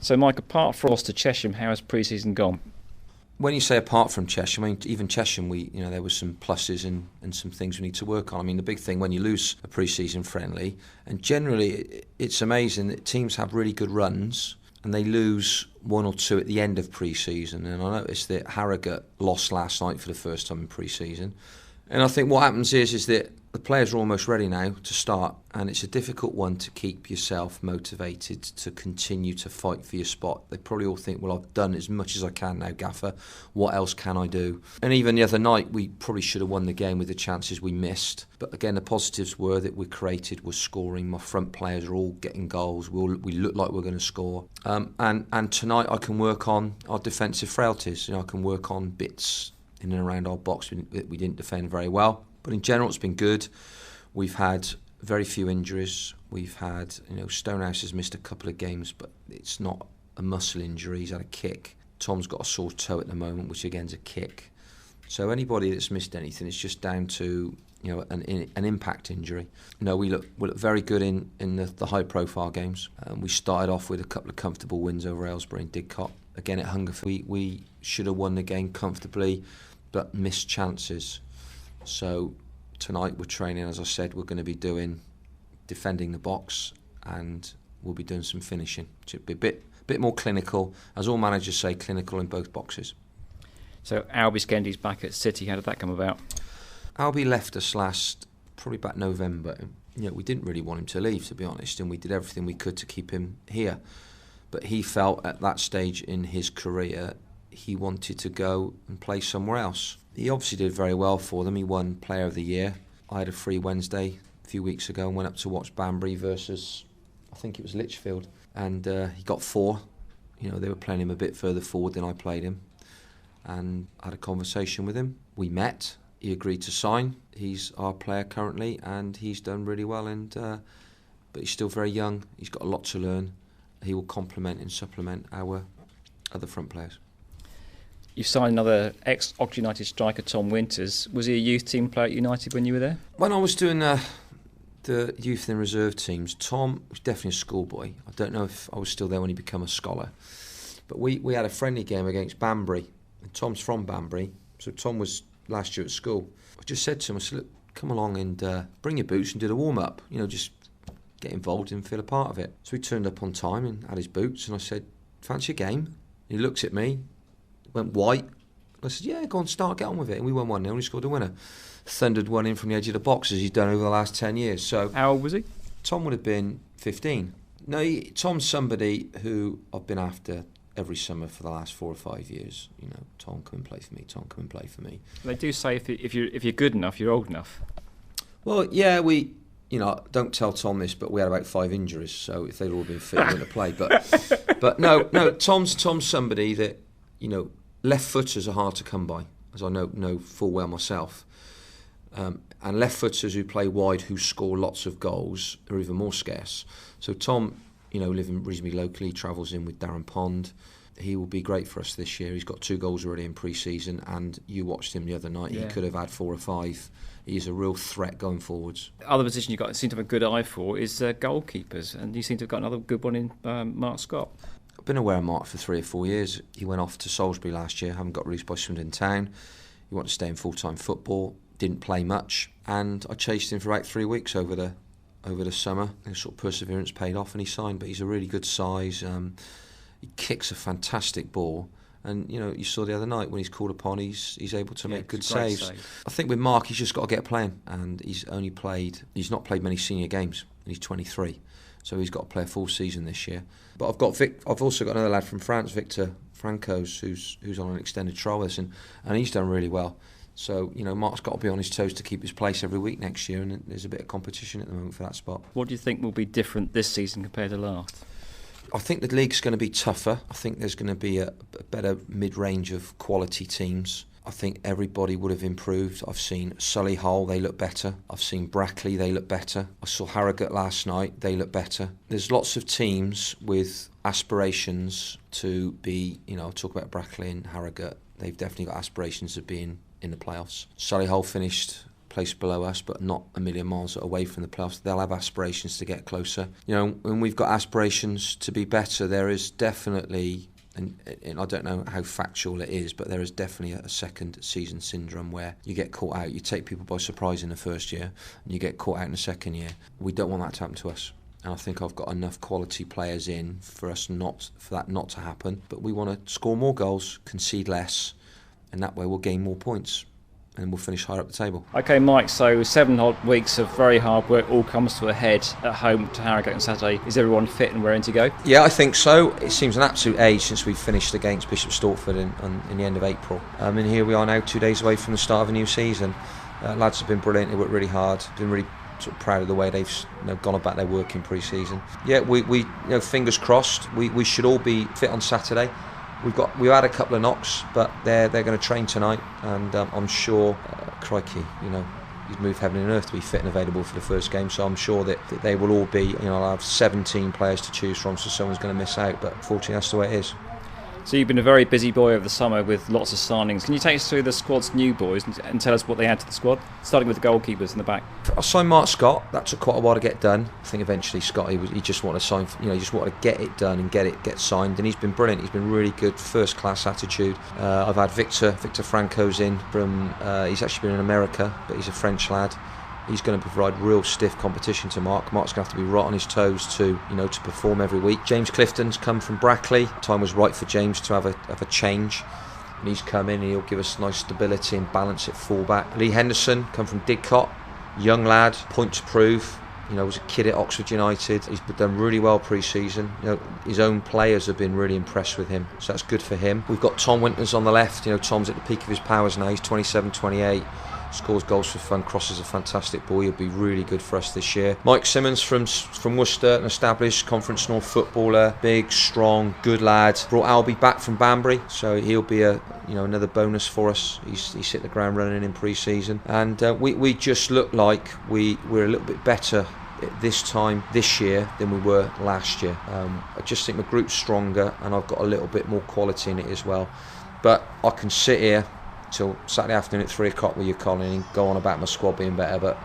So, Mike, apart from loss to Chesham, how has pre-season gone? When you say apart from Chesham, I mean, even Chesham, there were some pluses and some things we need to work on. I mean, the big thing when you lose a pre-season friendly, and generally it's amazing that teams have really good runs and they lose one or two at the end of pre-season. And I noticed that Harrogate lost last night for the first time in pre-season. And I think what happens is that the players are almost ready now to start, and it's a difficult one to keep yourself motivated to continue to fight for your spot. They probably all think, well, I've done as much as I can now, Gaffer. What else can I do? And even the other night, we probably should have won the game with the chances we missed. But again, the positives were that we created, were scoring. My front players are all getting goals. We look like we're going to score. And tonight I can work on our defensive frailties. I can work on bits in and around our box we didn't defend very well. But in general, it's been good. We've had very few injuries. We've had, Stonehouse has missed a couple of games, but it's not a muscle injury. He's had a kick. Tom's got a sore toe at the moment, which again is a kick. So anybody that's missed anything, it's just down to an impact injury. We look very good in the high-profile games. We started off with a couple of comfortable wins over Aylesbury and Didcot. Again at Hungerford, we should have won the game comfortably, but missed chances. So tonight we're training, as I said, we're going to be doing defending the box and we'll be doing some finishing. It should be a bit more clinical, as all managers say, clinical in both boxes. So Albie Skendy's back at City. How did that come about? Albie left us probably back November. We didn't really want him to leave, to be honest, and we did everything we could to keep him here. But he felt at that stage in his career he wanted to go and play somewhere else. He obviously did very well for them. He won Player of the Year. I had a free Wednesday a few weeks ago and went up to watch Banbury versus, I think it was Lichfield. And he got 4. They were playing him a bit further forward than I played him. And I had a conversation with him. We met. He agreed to sign. He's our player currently and he's done really well. But he's still very young. He's got a lot to learn. He will complement and supplement our other front players. You signed another ex-Oxford United striker, Tom Winters. Was he a youth team player at United when you were there? When I was doing the youth and reserve teams, Tom was definitely a schoolboy. I don't know if I was still there when he became a scholar. But we had a friendly game against Banbury. And Tom's from Banbury, so Tom was last year at school. I just said to him, I said, look, come along and bring your boots and do the warm-up. Just get involved and feel a part of it. So he turned up on time and had his boots, and I said, fancy a game? And he looked at me, went white. I said, yeah, go on, get on with it. And we won 1-0 and he scored a winner. Thundered one in from the edge of the box as he's done over the last 10 years. So how old was he? Tom would have been 15. No, Tom's somebody who I've been after every summer for the last 4 or 5 years. Tom, come and play for me. Tom, come and play for me. They do say if you're good enough, you're old enough. Well, yeah, don't tell Tom this, but we had about 5 injuries, so if they'd all been fit, we wouldn't have played. But no, Tom's somebody that, left footers are hard to come by, as I know full well myself. And left footers who play wide, who score lots of goals, are even more scarce. So Tom, living reasonably locally, travels in with Darren Pond. He will be great for us this year. He's got 2 goals already in pre-season, and you watched him the other night. Yeah. He could have had 4 or 5. He's a real threat going forwards. Other position you seem to have a good eye for is goalkeepers, and you seem to have got another good one in Mark Scott. I've been aware of Mark for 3 or 4 years. He went off to Salisbury last year, haven't got released by Swindon Town. He wanted to stay in full-time football, didn't play much, and I chased him for about 3 weeks over the summer. And sort of perseverance paid off, and he signed. But he's a really good size. He kicks a fantastic ball, and you saw the other night when he's called upon, he's able to make good saves. Save. I think with Mark, he's just got to get playing, and he's not played many senior games, and he's 23. So he's got to play a full season this year. But I've also got another lad from France, Victor Francos, who's on an extended trial with us, and he's done really well. So, Mark's got to be on his toes to keep his place every week next year, and there's a bit of competition at the moment for that spot. What do you think will be different this season compared to last? I think the league's going to be tougher. I think there's going to be a better mid-range of quality teams. I think everybody would have improved. I've seen Solihull, they look better. I've seen Brackley, they look better. I saw Harrogate last night, they look better. There's lots of teams with aspirations to be, I'll talk about Brackley and Harrogate. They've definitely got aspirations of being in the playoffs. Solihull finished place below us, but not a million miles away from the playoffs. They'll have aspirations to get closer. When we've got aspirations to be better, there is definitely, and I don't know how factual it is, but there is definitely a second season syndrome where you get caught out. You take people by surprise in the first year, and you get caught out in the second year. We don't want that to happen to us. And I think I've got enough quality players in for that not to happen. But we want to score more goals, concede less, and that way we'll gain more points and we'll finish higher up the table. OK, Mike, so 7 odd weeks of very hard work all comes to a head at home to Harrogate on Saturday. Is everyone fit and raring to go? Yeah, I think so. It seems an absolute age since we finished against Bishop Stortford in the end of April. And here we are now, 2 days away from the start of a new season. Lads have been brilliant, they worked really hard, been really sort of proud of the way they've gone about their work in pre-season. Yeah, we fingers crossed, we should all be fit on Saturday. We've had a couple of knocks, but they're going to train tonight, and I'm sure, crikey, he's moved heaven and earth to be fit and available for the first game. So I'm sure that they will all be. I'll have 17 players to choose from, so someone's going to miss out. But fortunately, that's the way it is. So you've been a very busy boy over the summer with lots of signings. Can you take us through the squad's new boys and tell us what they add to the squad, starting with the goalkeepers in the back? I signed Mark Scott. That took quite a while to get done. I think eventually Scott, he just wanted to sign. He just wanted to get it done and get signed. And he's been brilliant. He's been really good, first class attitude. I've had Victor Franco's in from. He's actually been in America, but he's a French lad. He's going to provide real stiff competition to Mark. Mark's going to have to be right on his toes to perform every week. James Clifton's come from Brackley. Time was right for James to have a change. And he's come in and he'll give us nice stability and balance at full-back. Lee Henderson, come from Didcot. Young lad, point to prove. Was a kid at Oxford United. He's done really well pre-season. His own players have been really impressed with him, so that's good for him. We've got Tom Winters on the left. Tom's at the peak of his powers now. He's 27, 28. Scores goals for fun, crosses a fantastic ball. He'll be really good for us this year. Mike Simmons from Worcester, an established Conference North footballer, big, strong, good lad. Brought Albie back from Banbury, so he'll be another bonus for us. He's hit the ground running in pre-season, and we just look like we're a little bit better this time this year than we were last year. I just think the group's stronger, and I've got a little bit more quality in it as well. But I can sit here till Saturday afternoon at 3 o'clock with you, Colin, and go on about my squad being better, but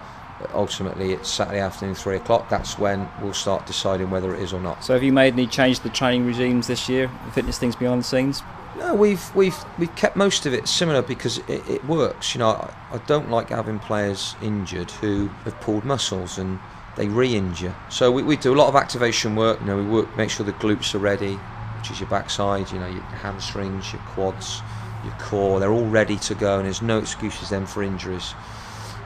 ultimately it's Saturday afternoon 3 o'clock. That's when we'll start deciding whether it is or not. So have you made any change to the training regimes this year, fitness things behind the scenes? No, we've kept most of it similar because it works. I don't like having players injured who have pulled muscles and they re-injure. So we do a lot of activation work. We work, make sure the glutes are ready, which is your backside, your hamstrings, your quads, your core, they're all ready to go, and there's no excuses then for injuries.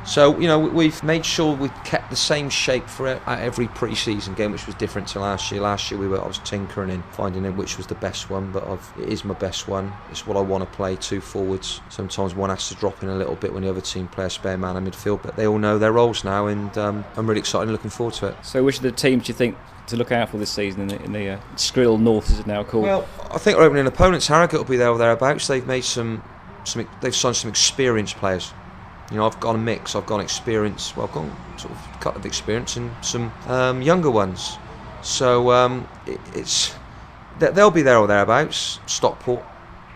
So we've made sure we've kept the same shape for every pre-season game, which was different to last year. Last year I was tinkering in finding in which was the best one, but it is my best one. It's what I want to play, 2 forwards. Sometimes one has to drop in a little bit when the other team play a spare man in midfield, but they all know their roles now, and I'm really excited and looking forward to it. So which of the teams do you think to look out for this season in the Skrill North, as it's now called? Well, I think our opening opponents, Harrogate, will be there or thereabouts. They've made they've signed some experienced players. I've got a mix. I've got experience. Well, I've got sort of a couple of experience and some younger ones. So they'll be there or thereabouts. Stockport,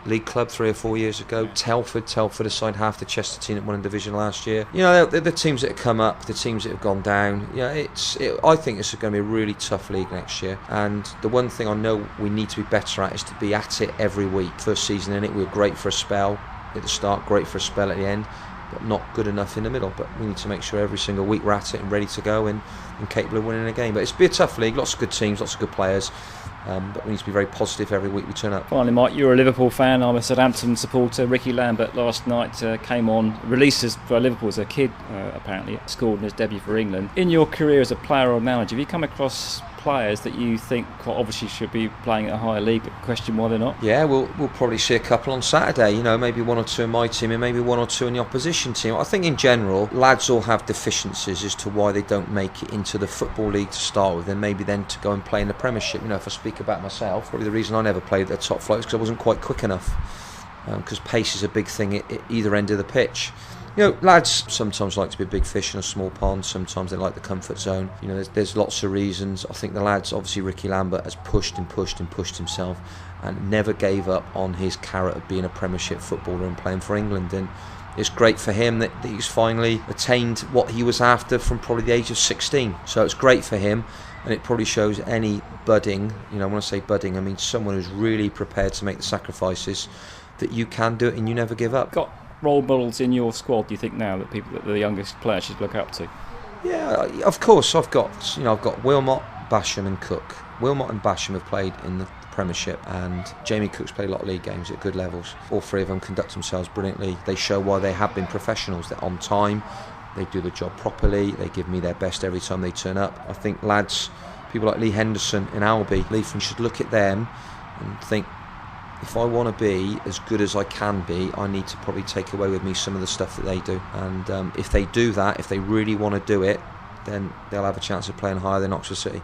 League Club 3 or 4 years ago. Telford assigned half the Chester team that won in Division last year. They're the teams that have come up, the teams that have gone down. I think this is going to be a really tough league next year. And the one thing I know we need to be better at is to be at it every week. First season in it, we were great for a spell at the start, great for a spell at the end, but not good enough in the middle. But we need to make sure every single week we're at it and ready to go and capable of winning a game. But it's be a tough league, lots of good teams, lots of good players. But we need to be very positive every week we turn up. Finally, Mike, you're a Liverpool fan. I'm a Southampton supporter. Ricky Lambert last night came on, releases for Liverpool as a kid, apparently, scored in his debut for England. In your career as a player or manager, have you come across players that you think quite obviously should be playing at a higher league, but question why they're not? Yeah, we'll probably see a couple on Saturday. Maybe 1 or 2 in my team and maybe 1 or 2 in the opposition team. I think in general, lads all have deficiencies as to why they don't make it into the Football League to start with, and maybe then to go and play in the Premiership. If I speak about myself, probably the reason I never played at the top flight is because I wasn't quite quick enough, because pace is a big thing at either end of the pitch. Lads sometimes like to be a big fish in a small pond. Sometimes they like the comfort zone. There's lots of reasons. I think the lads, obviously Ricky Lambert, has pushed himself and never gave up on his carrot of being a Premiership footballer and playing for England. And it's great for him that he's finally attained what he was after from probably the age of 16. So it's great for him, and it probably shows any budding, when I say budding, I mean someone who's really prepared to make the sacrifices, that you can do it and you never give up. Got role models in your squad, do you think, now that the youngest players should look up to? Yeah, of course. I've got Wilmot, Basham and Cook. Wilmot and Basham have played in the Premiership, and Jamie Cook's played a lot of league games at good levels. All three of them conduct themselves brilliantly. They show why they have been professionals. They're on time, they do the job properly, they give me their best every time they turn up. I think lads, people like Lee Henderson and Albie, Leafland should look at them and think, if I want to be as good as I can be, I need to probably take away with me some of the stuff that they do. And if they do that, if they really want to do it, then they'll have a chance of playing higher than Oxford City.